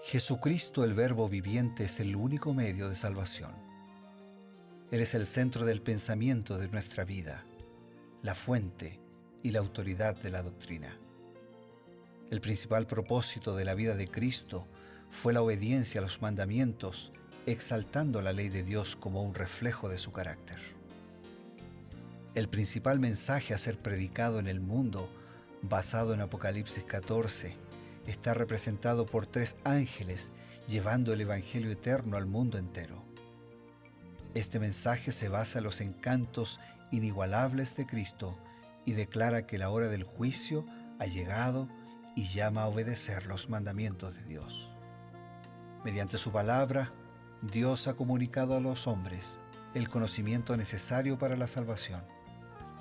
Jesucristo, el Verbo viviente, es el único medio de salvación. Él es el centro del pensamiento de nuestra vida, la fuente y la autoridad de la doctrina. El principal propósito de la vida de Cristo fue la obediencia a los mandamientos, exaltando la ley de Dios como un reflejo de su carácter. El principal mensaje a ser predicado en el mundo, basado en Apocalipsis 14, está representado por 3 ángeles llevando el Evangelio eterno al mundo entero. Este mensaje se basa en los encantos inigualables de Cristo y declara que la hora del juicio ha llegado y llama a obedecer los mandamientos de Dios. Mediante su palabra, Dios ha comunicado a los hombres el conocimiento necesario para la salvación.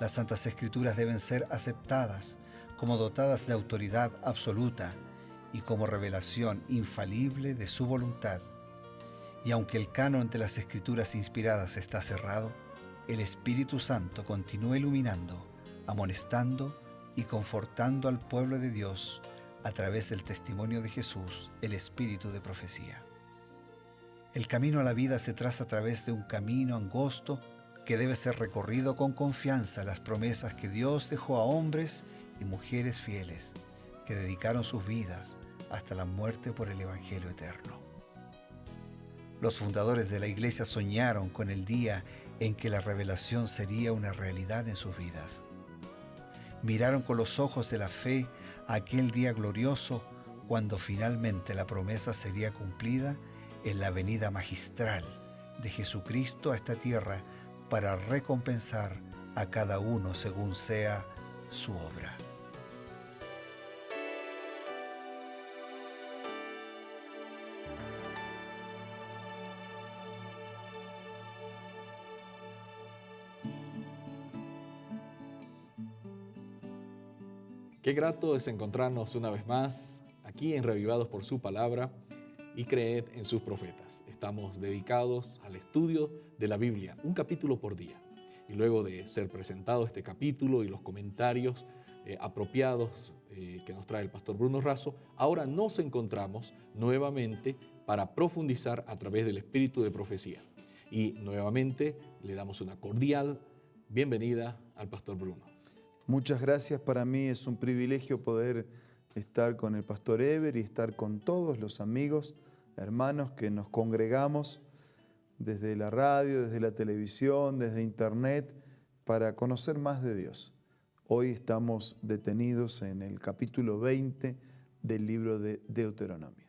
Las Santas Escrituras deben ser aceptadas como dotadas de autoridad absoluta y como revelación infalible de su voluntad. Y aunque el canon de las Escrituras inspiradas está cerrado, el Espíritu Santo continúa iluminando, amonestando y confortando al pueblo de Dios a través del testimonio de Jesús, el Espíritu de profecía. El camino a la vida se traza a través de un camino angosto que debe ser recorrido con confianza a las promesas que Dios dejó a hombres y mujeres fieles que dedicaron sus vidas hasta la muerte por el Evangelio eterno. Los fundadores de la Iglesia soñaron con el día en que la revelación sería una realidad en sus vidas. Miraron con los ojos de la fe a aquel día glorioso cuando finalmente la promesa sería cumplida en la venida magistral de Jesucristo a esta tierra para recompensar a cada uno según sea su obra. Qué grato es encontrarnos una vez más aquí en Reavivados por su palabra y creed en sus profetas. Estamos dedicados al estudio de la Biblia, un capítulo por día. Y luego de ser presentado este capítulo y los comentarios apropiados que nos trae el pastor Bruno Razo, ahora nos encontramos nuevamente para profundizar a través del espíritu de profecía. Y nuevamente le damos una cordial bienvenida al pastor Bruno. Muchas gracias, para mí es un privilegio poder estar con el pastor Eber y estar con todos los amigos, hermanos que nos congregamos desde la radio, desde la televisión, desde internet, para conocer más de Dios. Hoy estamos detenidos en el capítulo 20 del libro de Deuteronomio.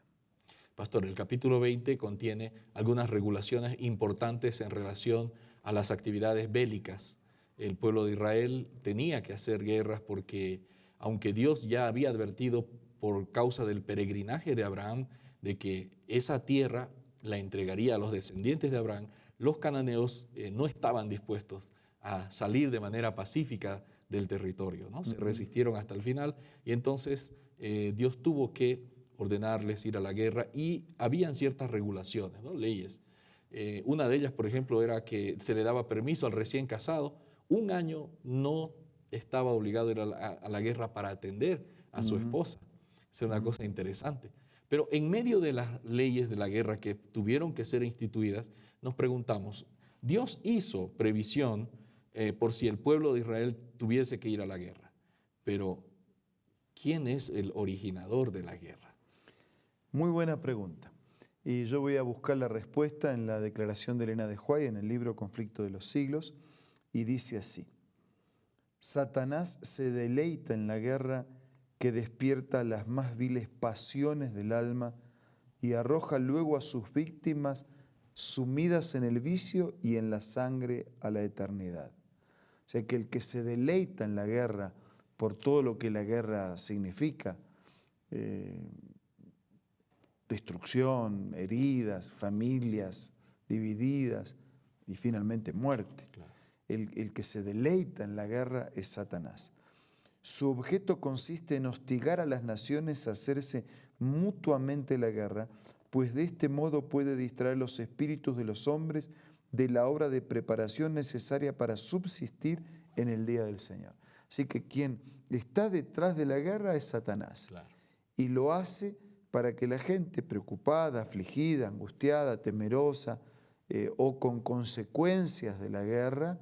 Pastor, el capítulo 20 contiene algunas regulaciones importantes en relación a las actividades bélicas. El pueblo de Israel tenía que hacer guerras porque, aunque Dios ya había advertido por causa del peregrinaje de Abraham de que esa tierra la entregaría a los descendientes de Abraham, los cananeos no estaban dispuestos a salir de manera pacífica del territorio, ¿no? Se resistieron hasta el final y entonces Dios tuvo que ordenarles ir a la guerra y habían ciertas regulaciones, ¿no? Leyes. Una de ellas, por ejemplo, era que se le daba permiso al recién casado. Un año no estaba obligado a ir a la guerra para atender a su esposa. Es una cosa interesante. Pero en medio de las leyes de la guerra que tuvieron que ser instituidas, nos preguntamos, Dios hizo previsión por si el pueblo de Israel tuviese que ir a la guerra. Pero, ¿quién es el originador de la guerra? Muy buena pregunta. Y yo voy a buscar la respuesta en la declaración de Elena de White en el libro Conflicto de los Siglos. Y dice así: Satanás se deleita en la guerra que despierta las más viles pasiones del alma y arroja luego a sus víctimas sumidas en el vicio y en la sangre a la eternidad. O sea que el que se deleita en la guerra por todo lo que la guerra significa, destrucción, heridas, familias divididas y finalmente muerte. Claro. El que se deleita en la guerra es Satanás. Su objeto consiste en hostigar a las naciones a hacerse mutuamente la guerra, pues de este modo puede distraer los espíritus de los hombres de la obra de preparación necesaria para subsistir en el día del Señor. Así que quien está detrás de la guerra es Satanás. Claro. Y lo hace para que la gente preocupada, afligida, angustiada, temerosa o con consecuencias de la guerra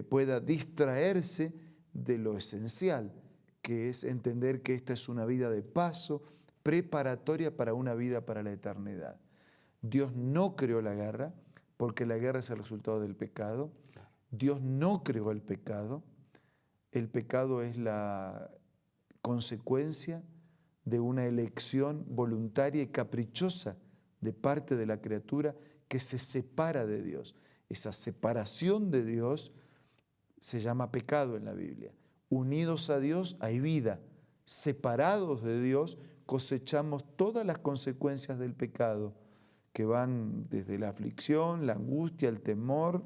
pueda distraerse de lo esencial, que es entender que esta es una vida de paso, preparatoria para una vida para la eternidad. Dios no creó la guerra, porque la guerra es el resultado del pecado. Dios no creó el pecado. El pecado es la consecuencia de una elección voluntaria y caprichosa de parte de la criatura que se separa de Dios. Esa separación de Dios se llama pecado en la Biblia. Unidos a Dios hay vida. Separados de Dios cosechamos todas las consecuencias del pecado, que van desde la aflicción, la angustia, el temor,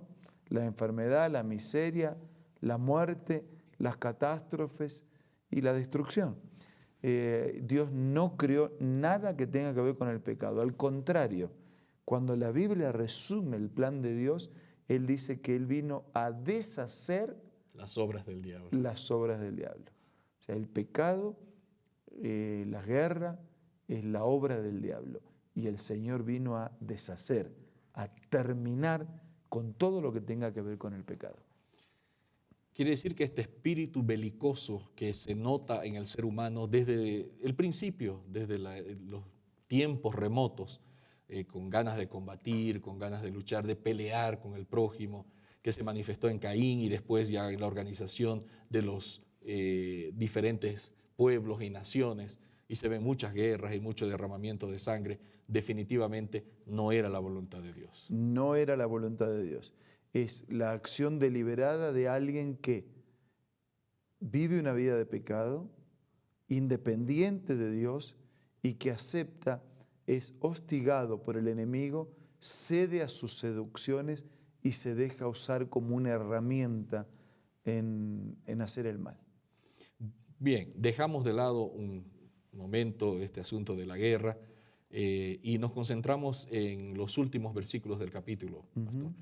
la enfermedad, la miseria, la muerte, las catástrofes y la destrucción. Dios no creó nada que tenga que ver con el pecado. Al contrario, cuando la Biblia resume el plan de Dios, Él dice que Él vino a deshacer las obras del diablo. Las obras del diablo. O sea, el pecado, la guerra, es la obra del diablo. Y el Señor vino a deshacer, a terminar con todo lo que tenga que ver con el pecado. Quiere decir que este espíritu belicoso que se nota en el ser humano desde el principio, desde los tiempos remotos, con ganas de combatir, con ganas de luchar, de pelear con el prójimo, que se manifestó en Caín y después ya en la organización de los diferentes pueblos y naciones, y se ven muchas guerras y mucho derramamiento de sangre, definitivamente no era la voluntad de Dios. No era la voluntad de Dios. Es la acción deliberada de alguien que vive una vida de pecado, independiente de Dios, y que acepta, es hostigado por el enemigo, cede a sus seducciones y se deja usar como una herramienta en hacer el mal. Bien, dejamos de lado un momento este asunto de la guerra y nos concentramos en los últimos versículos del capítulo, pastor.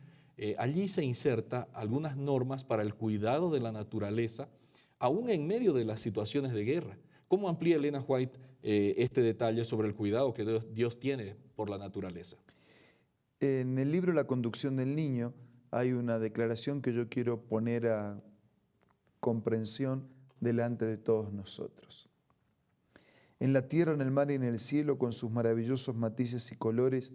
Allí se inserta algunas normas para el cuidado de la naturaleza, aún en medio de las situaciones de guerra. ¿Cómo amplía Elena White este detalle sobre el cuidado que Dios tiene por la naturaleza? En el libro La conducción del niño hay una declaración que yo quiero poner a comprensión delante de todos nosotros. En la tierra, en el mar y en el cielo, con sus maravillosos matices y colores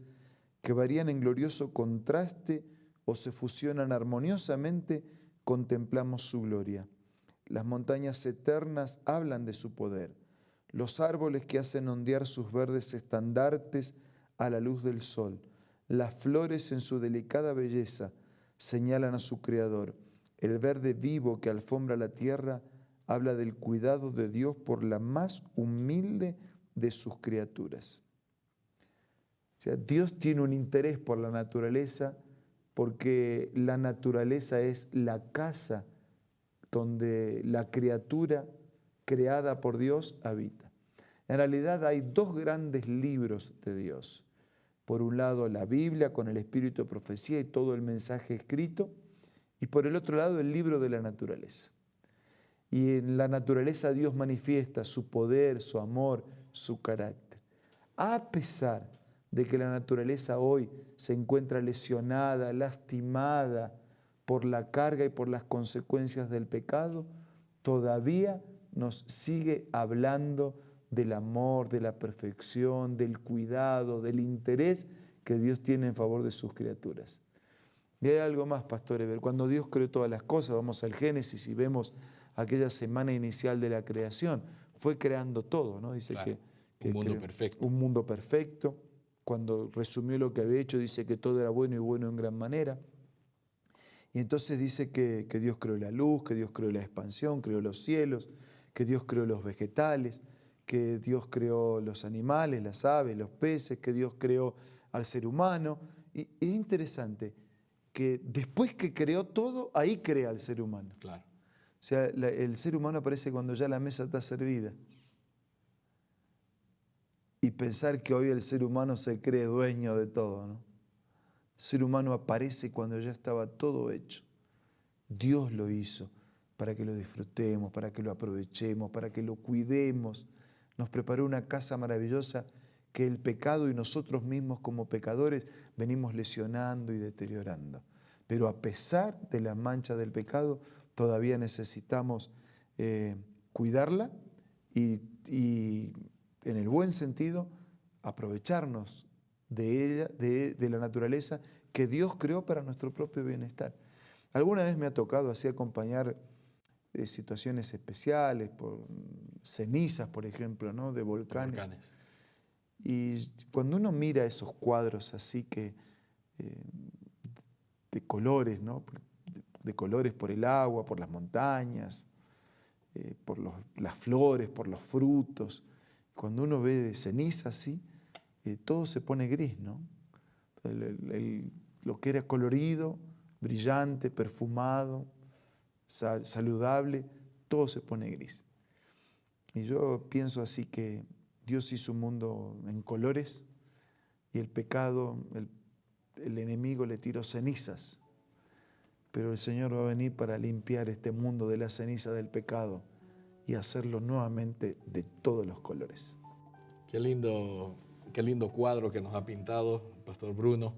que varían en glorioso contraste o se fusionan armoniosamente, contemplamos su gloria. Las montañas eternas hablan de su poder. Los árboles que hacen ondear sus verdes estandartes a la luz del sol. Las flores en su delicada belleza señalan a su Creador. El verde vivo que alfombra la tierra habla del cuidado de Dios por la más humilde de sus criaturas. O sea, Dios tiene un interés por la naturaleza porque la naturaleza es la casa donde la criatura creada por Dios habita. En realidad hay dos grandes libros de Dios. Por un lado la Biblia con el espíritu de profecía y todo el mensaje escrito, y por el otro lado el libro de la naturaleza. Y en la naturaleza Dios manifiesta su poder, su amor, su carácter. A pesar de que la naturaleza hoy se encuentra lesionada, lastimada por la carga y por las consecuencias del pecado, todavía nos sigue hablando del amor, de la perfección, del cuidado, del interés que Dios tiene en favor de sus criaturas. Y hay algo más, Pastor Eber. Cuando Dios creó todas las cosas, vamos al Génesis y vemos aquella semana inicial de la creación, fue creando todo, ¿no? Dice claro, que un mundo perfecto. Un mundo perfecto. Cuando resumió lo que había hecho, dice que todo era bueno y bueno en gran manera. Y entonces dice que Dios creó la luz, que Dios creó la expansión, creó los cielos, que Dios creó los vegetales, que Dios creó los animales, las aves, los peces, que Dios creó al ser humano. Y es interesante que después que creó todo, ahí crea al ser humano. Claro. O sea, el ser humano aparece cuando ya la mesa está servida. Y pensar que hoy el ser humano se cree dueño de todo, ¿no? El ser humano aparece cuando ya estaba todo hecho. Dios lo hizo para que lo disfrutemos, para que lo aprovechemos, para que lo cuidemos. Nos preparó una casa maravillosa que el pecado y nosotros mismos como pecadores venimos lesionando y deteriorando. Pero a pesar de la mancha del pecado, todavía necesitamos cuidarla y en el buen sentido aprovecharnos de ella, de la naturaleza que Dios creó para nuestro propio bienestar. Alguna vez me ha tocado así acompañar situaciones especiales, por cenizas, por ejemplo, ¿no? De volcanes. Y cuando uno mira esos cuadros así que de colores, ¿no? De colores por el agua, por las montañas, por las flores, por los frutos, cuando uno ve de ceniza así, todo se pone gris, ¿no? Lo que era colorido, brillante, perfumado, saludable, todo se pone gris. Y yo pienso así que Dios hizo un mundo en colores y el pecado, el enemigo le tiró cenizas. Pero el Señor va a venir para limpiar este mundo de la ceniza del pecado y hacerlo nuevamente de todos los colores. Qué lindo cuadro que nos ha pintado Pastor Bruno.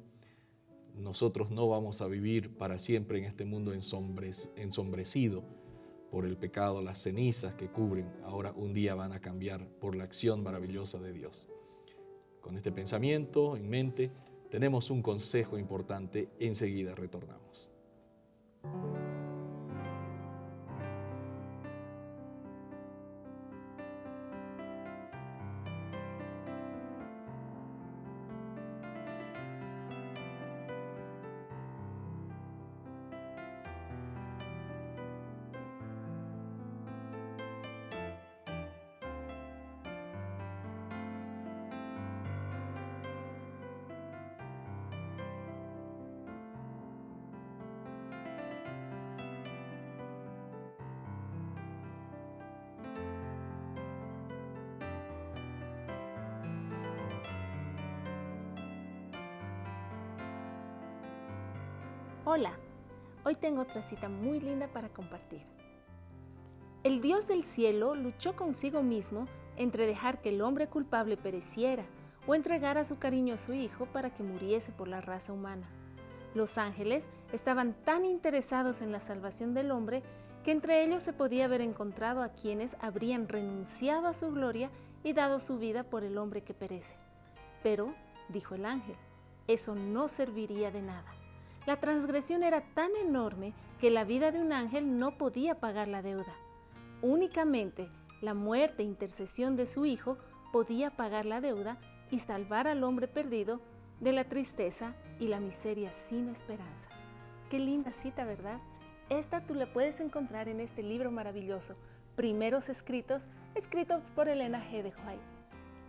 Nosotros no vamos a vivir para siempre en este mundo ensombrecido por el pecado. Las cenizas que cubren ahora un día van a cambiar por la acción maravillosa de Dios. Con este pensamiento en mente, tenemos un consejo importante. Enseguida retornamos. Hola, hoy tengo otra cita muy linda para compartir. El Dios del cielo luchó consigo mismo entre dejar que el hombre culpable pereciera o entregar a su cariñoso Hijo para que muriese por la raza humana. Los ángeles estaban tan interesados en la salvación del hombre que entre ellos se podía haber encontrado a quienes habrían renunciado a su gloria y dado su vida por el hombre que perece. Pero, dijo el ángel, eso no serviría de nada. La transgresión era tan enorme que la vida de un ángel no podía pagar la deuda. Únicamente la muerte e intercesión de su Hijo podía pagar la deuda y salvar al hombre perdido de la tristeza y la miseria sin esperanza. Qué linda cita, ¿verdad? Esta tú la puedes encontrar en este libro maravilloso, Primeros Escritos, escritos por Elena G. de White.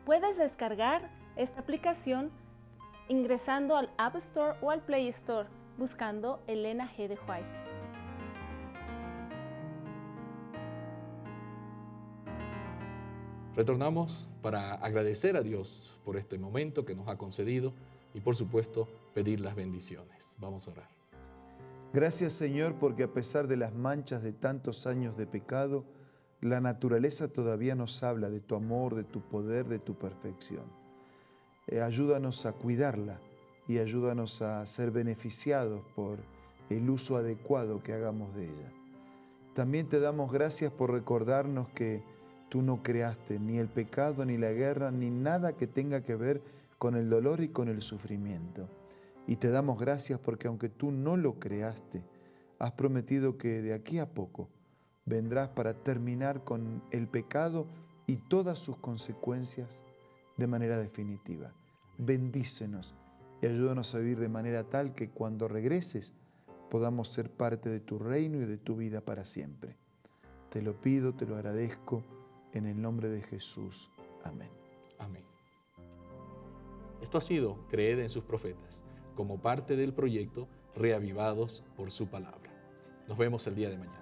Puedes descargar esta aplicación ingresando al App Store o al Play Store, buscando Elena G. de White. Retornamos para agradecer a Dios por este momento que nos ha concedido y, por supuesto, pedir las bendiciones. Vamos a orar. Gracias, Señor, porque a pesar de las manchas de tantos años de pecado, la naturaleza todavía nos habla de tu amor, de tu poder, de tu perfección. Ayúdanos a cuidarla y ayúdanos a ser beneficiados por el uso adecuado que hagamos de ella. También te damos gracias por recordarnos que tú no creaste ni el pecado, ni la guerra, ni nada que tenga que ver con el dolor y con el sufrimiento. Y te damos gracias porque aunque tú no lo creaste, has prometido que de aquí a poco vendrás para terminar con el pecado y todas sus consecuencias de manera definitiva. Bendícenos y ayúdanos a vivir de manera tal que cuando regreses podamos ser parte de tu reino y de tu vida para siempre. Te lo pido, te lo agradezco, en el nombre de Jesús. Amén. Amén. Esto ha sido Creed en sus profetas, como parte del proyecto Reavivados por su palabra. Nos vemos el día de mañana.